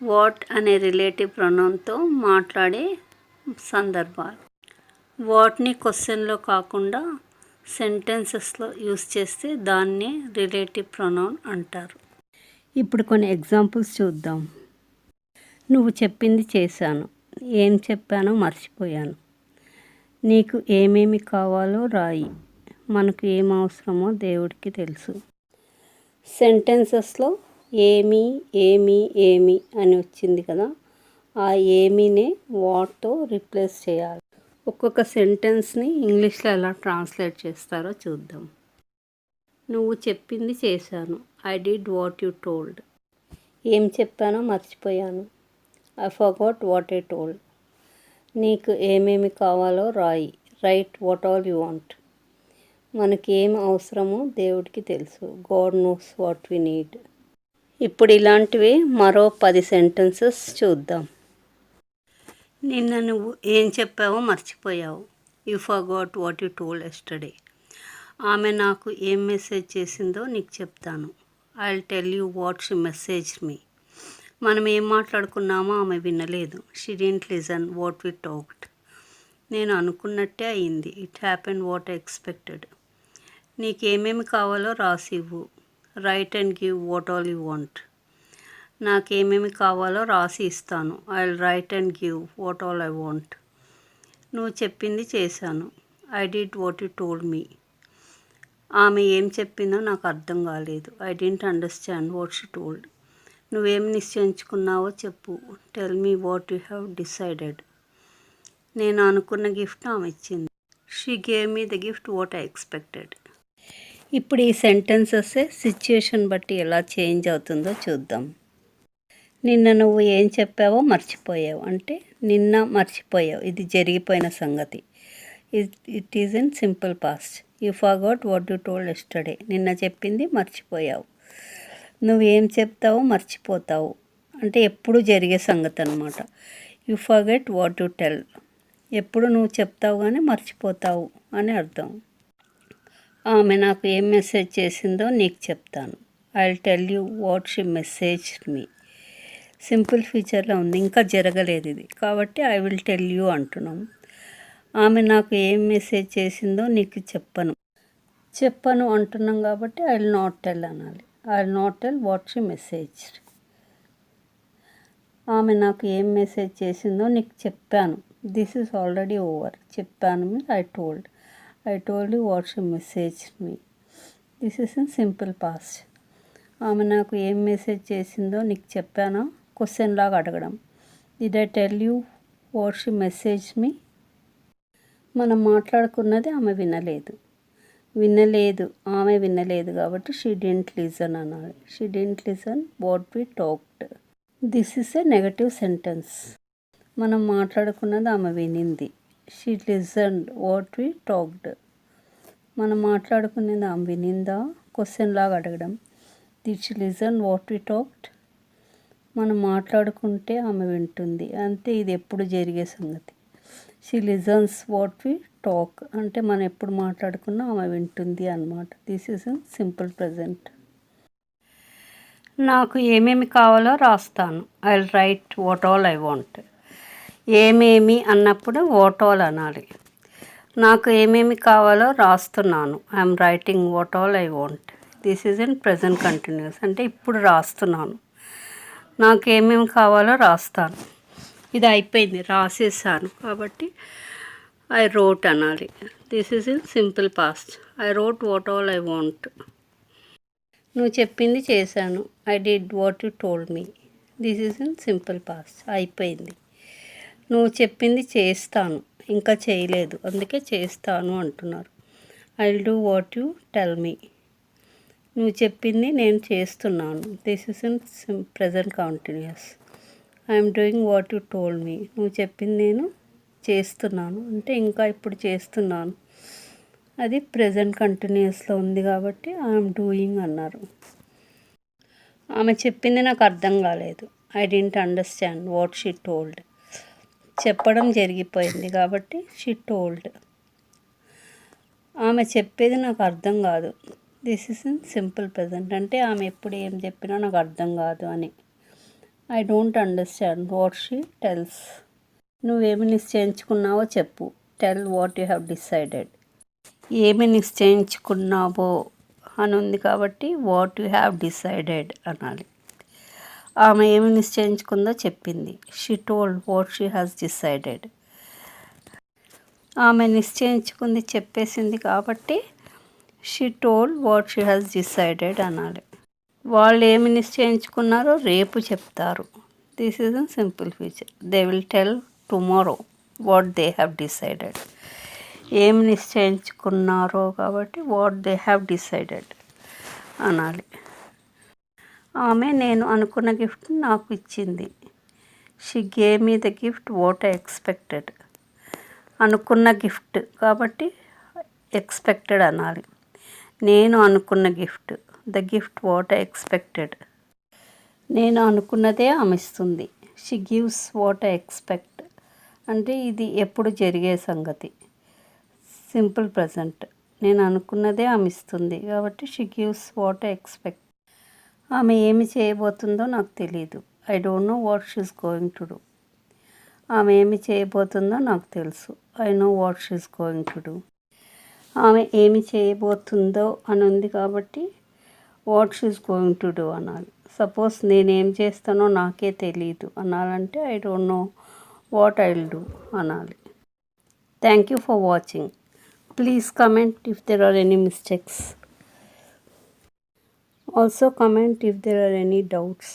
What అనే relative ప్రొనౌన్తో మాట్లాడే సందర్భాలు. వాట్ని క్వశ్చన్లో కాకుండా సెంటెన్సెస్లో యూస్ చేస్తే దాన్నే రిలేటివ్ ప్రొనౌన్ అంటారు. ఇప్పుడు కొన్ని ఎగ్జాంపుల్స్ చూద్దాం. నువ్వు చెప్పింది చేశాను. ఏం చెప్పానో మర్చిపోయాను. నీకు ఏమేమి కావాలో రాయి. మనకు ఏం అవసరమో దేవుడికి తెలుసు. సెంటెన్సెస్లో ఏమి ఏమి ఏమి అని వచ్చింది కదా, ఆ ఏమీనే వాట్తో రీప్లేస్ చేయాలి. ఒక్కొక్క సెంటెన్స్ని ఇంగ్లీష్లో ఎలా ట్రాన్స్లేట్ చేస్తారో చూద్దాం. నువ్వు చెప్పింది చేశాను. I did what you told. ఏం చెప్పానో మర్చిపోయాను. I forgot what I told. నీకు ఏమేమి కావాలో రాయి. Write what all you want. మనకి ఏం అవసరమో దేవుడికి తెలుసు. God knows what we need. ఇప్పుడు ఇలాంటివి మరో 10 సెంటెన్సెస్ చూద్దాం. నిన్న నువ్వు ఏం చెప్పావో మర్చిపోయావు. You forgot what you told yesterday. ఆమె నాకు ఏం మెసేజ్ చేసిందో నీకు చెప్తాను. I will tell you what she messaged me. మనం ఏం మాట్లాడుకున్నామో ఆమె వినలేదు. She didn't listen what we talked. నేను అనుకున్నట్టే అయింది. It happened what I expected. నీకు ఏమేమి కావాలో రాసి ఇవ్వు. Write and give what all you want. నాకేమేమి కావాలో రాసి ఇస్తాను. I will write and give what all I want. నువ్వు చెప్పింది చేశాను. I did what you told me. ఆమె ఏం చెప్పిందో నాకు అర్థం కాలేదు. I didn't understand what she told. నువ్వేం నిశ్చయించుకున్నావో చెప్పు. Tell me what you have decided. నేను అనుకున్న గిఫ్ట్ ఆమె ఇచ్చింది. She gave me the gift what I expected. ఇప్పుడు ఈ సెంటెన్సెస్ సిచ్యుయేషన్ బట్టి ఎలా చేంజ్ అవుతుందో చూద్దాం. నిన్న నువ్వు ఏం చెప్పావో మర్చిపోయావు అంటే నిన్న మర్చిపోయావు, ఇది జరిగిపోయిన సంగతి. It is in simple past. You forgot what you told yesterday. నిన్న చెప్పింది మర్చిపోయావు. నువ్వు ఏం చెప్తావో మర్చిపోతావు అంటే ఎప్పుడు జరిగే సంగతి అన్నమాట. You forget what you tell. ఎప్పుడు నువ్వు చెప్తావు కానీ మర్చిపోతావు అని అర్థం. ఆమె నాకు ఏం మెసేజ్ చేసిందో నీకు చెప్తాను. I will tell you what she messaged me. Simple ఫీచర్లో ఉంది, ఇంకా జరగలేదు ఇది కాబట్టి ఐ విల్ టెల్ యూ అంటున్నాం. ఆమె నాకు ఏం మెసేజ్ చేసిందో నీకు చెప్పను అంటున్నాం కాబట్టి ఐ విల్ నాట్ టెల్ అనాలి. I will not tell what she messaged. ఆమె నాకు ఏం మెసేజ్ చేసిందో నీకు చెప్పాను. This is already over. చెప్పాను means I told you what she messaged me. This is in simple past. ఆమె నాకు ఏం మెసేజ్ చేసిందో నీకు చెప్పానా క్వశ్చన్ లాగా అడగడం. Did I tell you what she messaged me. మనం మాట్లాడుకున్నది ఆమె వినలేదు కాబట్టి షీ డిడ్ంట్ లిసన్ అనాలి. She didn't listen what we talked. This is a negative sentence. మనం మాట్లాడుకున్నది ఆమె వినింది. She listened what we talked. మనం మాట్లాడుకునేది ఆమె వినిందా క్వశ్చన్ లాగా అడగడం. Did she listen what we talked. మనం మాట్లాడుకుంటే ఆమె వింటుంది అంతే, ఇది ఎప్పుడు జరిగే సంగతి. She listens what we talk అంటే మనం ఎప్పుడు మాట్లాడుకున్నా ఆమె వింటుంది అన్నమాట. This is in simple present. నాకు ఏమేమి కావాలో రాస్తాను. I will right what all I want. ఏమేమి అన్నప్పుడు వాట్ ఆల్ అనాలి. నాకు ఏమేమి కావాలో రాస్తున్నాను. I'm writing what all I want. This is in present continuous అంటే ఇప్పుడు రాస్తున్నాను. నాకు ఏమేమి కావాలో రాస్తాను. ఇది అయిపోయింది, రాసేసాను కాబట్టి ఐ రోట్ అనాలి. This is in simple past. I wrote what all I want. నువ్వు చెప్పింది చేశాను. I did what you told me. This is in simple past. అయిపోయింది. నువ్వు చెప్పింది చేస్తాను, ఇంకా చేయలేదు అందుకే చేస్తాను అంటున్నారు. I will do what you tell me. నువ్వు చెప్పింది నేను చేస్తున్నాను. This is in present continuous. I'm doing what you told me. నువ్వు చెప్పింది నేను చేస్తున్నాను అంటే ఇంకా ఇప్పుడు చేస్తున్నాను. అది ప్రజెంట్ కంటిన్యూస్లో ఉంది కాబట్టి ఐఎమ్ డూయింగ్ అన్నారు. ఆమె చెప్పింది నాకు అర్థం కాలేదు. I didn't understand what she told. చెప్పడం జరిగిపోయింది కాబట్టి షీ టోల్డ్. ఆమె చెప్పేది నాకు అర్థం కాదు. This is in simple present అంటే ఆమె ఎప్పుడు ఏం చెప్పినా నాకు అర్థం కాదు అని. I don't understand what she tells. నువ్వేమి నిశ్చయించుకున్నావో చెప్పు. Tell what you have decided. ఏమి నిశ్చయించుకున్నావో అని ఉంది కాబట్టి వాట్ యు హ్యావ్ డిసైడెడ్ అనాలి. ఆమె ఏమి నిశ్చయించుకుందో చెప్పింది. She told what she has decided. ఆమె నిశ్చయించుకుంది చెప్పేసింది కాబట్టి she told what she has decided అనాలి. వాళ్ళు ఏమి నిశ్చయించుకున్నారో రేపు చెప్తారు. This is a simple future. They will tell tomorrow what they have decided. ఏమి నిశ్చయించుకున్నారో కాబట్టి వాట్ దే హ్యావ్ డిసైడెడ్ అనాలి. ఆమె నేను అనుకున్న గిఫ్ట్ నాకు ఇచ్చింది. She gave me the gift what I expected. అనుకున్న గిఫ్ట్ కాబట్టి ఎక్స్పెక్టెడ్ అనాలి. నేను అనుకున్న gift the gift what I expected. నేను అనుకున్నదే ఆమె ఇస్తుంది. She gives what I expect. అంటే ఇది ఎప్పుడు జరిగే సంగతి. Simple present. నేను అనుకున్నదే ఆమె ఇస్తుంది కాబట్టి she gives what I expect. ఆమె ఏమి చేయబోతుందో నాకు తెలియదు. I don't know what she's going to do. ఆమె ఏమి చేయబోతుందో నాకు తెలుసు. I know what she's going to do. ఆమె ఏమి చేయబోతుందో అని ఉంది కాబట్టి what she's going to do అనాలి. సపోజ్ నేనేం చేస్తానో నాకే తెలియదు అనాలంటే I don't know what I will do అనాలి. Thank you for watching. Please comment if there are any mistakes. Also comment if there are any doubts.